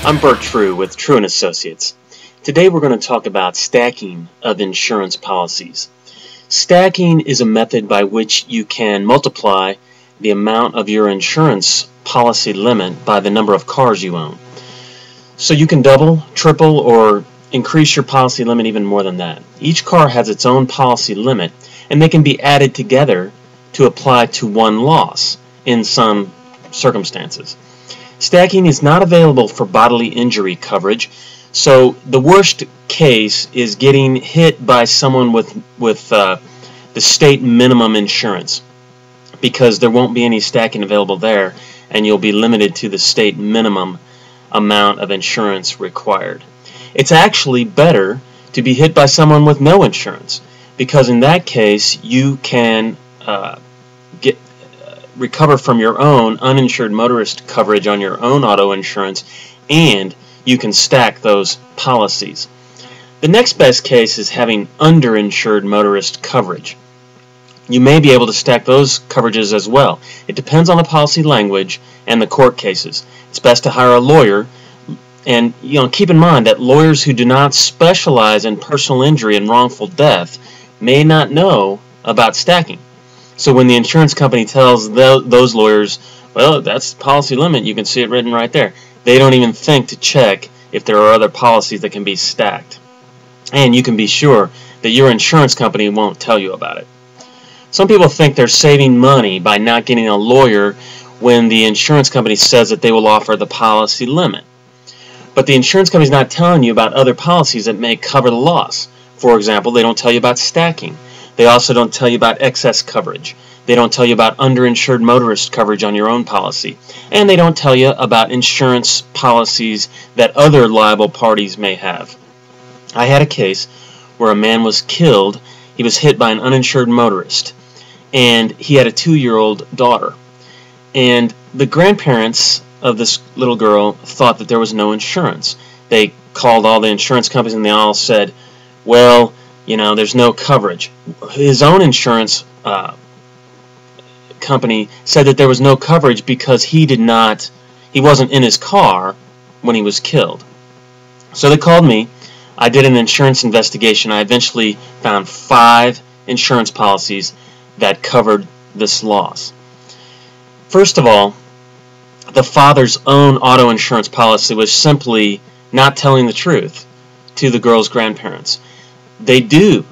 I'm Burt True with True & Associates. Today we're going to talk about stacking of insurance policies. Stacking is a method by which you can multiply the amount of your insurance policy limit by the number of cars you own. So you can double, triple, or increase your policy limit even more than that. Each car has its own policy limit, and they can be added together to apply to one loss in some circumstances. Stacking is not available for bodily injury coverage, so the worst case is getting hit by someone with the state minimum insurance, because there won't be any stacking available there, and you'll be limited to the state minimum amount of insurance required. It's actually better to be hit by someone with no insurance, because in that case you can recover from your own uninsured motorist coverage on your own auto insurance, and you can stack those policies. The next best case is having underinsured motorist coverage. You may be able to stack those coverages as well. It depends on the policy language and the court cases. It's best to hire a lawyer, and keep in mind that lawyers who do not specialize in personal injury and wrongful death may not know about stacking. So when the insurance company tells those lawyers, well, that's the policy limit, you can see it written right there, they don't even think to check if there are other policies that can be stacked. And you can be sure that your insurance company won't tell you about it. Some people think they're saving money by not getting a lawyer when the insurance company says that they will offer the policy limit. But the insurance company is not telling you about other policies that may cover the loss. For example, they don't tell you about stacking. They also don't tell you about excess coverage. They don't tell you about underinsured motorist coverage on your own policy. And they don't tell you about insurance policies that other liable parties may have. I had a case where a man was killed. He was hit by an uninsured motorist, and he had a 2-year-old daughter. And the grandparents of this little girl thought that there was no insurance. They called all the insurance companies, and they all said, well, there's no coverage. His own insurance company said that there was no coverage because he wasn't in his car when he was killed. So they called me. I did an insurance investigation. I eventually found 5 insurance policies that covered this loss. First of all, the father's own auto insurance policy was simply not telling the truth to the girl's grandparents. They do,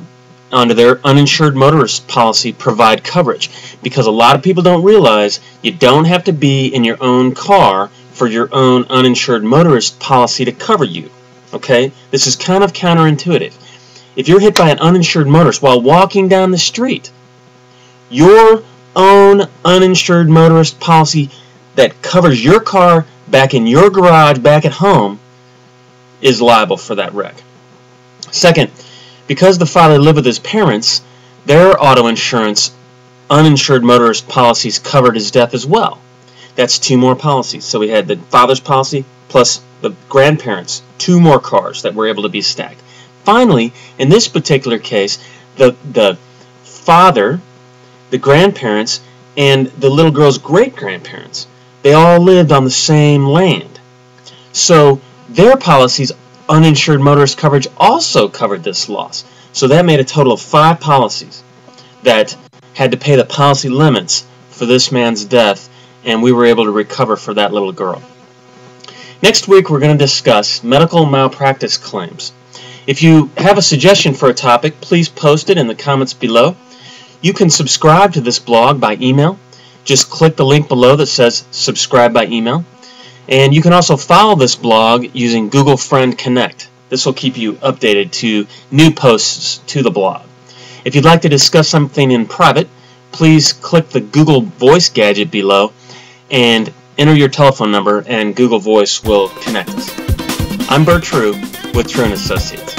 under their uninsured motorist policy, provide coverage, because a lot of people don't realize you don't have to be in your own car for your own uninsured motorist policy to cover you. Okay? This is kind of counterintuitive. If you're hit by an uninsured motorist while walking down the street, your own uninsured motorist policy that covers your car back in your garage, back at home, is liable for that wreck. Second, because the father lived with his parents, their auto insurance uninsured motorist policies covered his death as well. That's 2 more policies. So we had the father's policy plus the grandparents, 2 more cars that were able to be stacked. Finally, in this particular case, the father, the grandparents, and the little girl's great-grandparents, they all lived on the same land. So their policies, uninsured motorist coverage, also covered this loss. So that made a total of 5 policies that had to pay the policy limits for this man's death, and we were able to recover for that little girl. Next week we're going to discuss medical malpractice claims. If you have a suggestion for a topic, please post it in the comments below. You can subscribe to this blog by email. Just click the link below that says subscribe by email. And you can also follow this blog using Google Friend Connect. This will keep you updated to new posts to the blog. If you'd like to discuss something in private, please click the Google Voice gadget below and enter your telephone number, and Google Voice will connect us. I'm Burt True with True & Associates.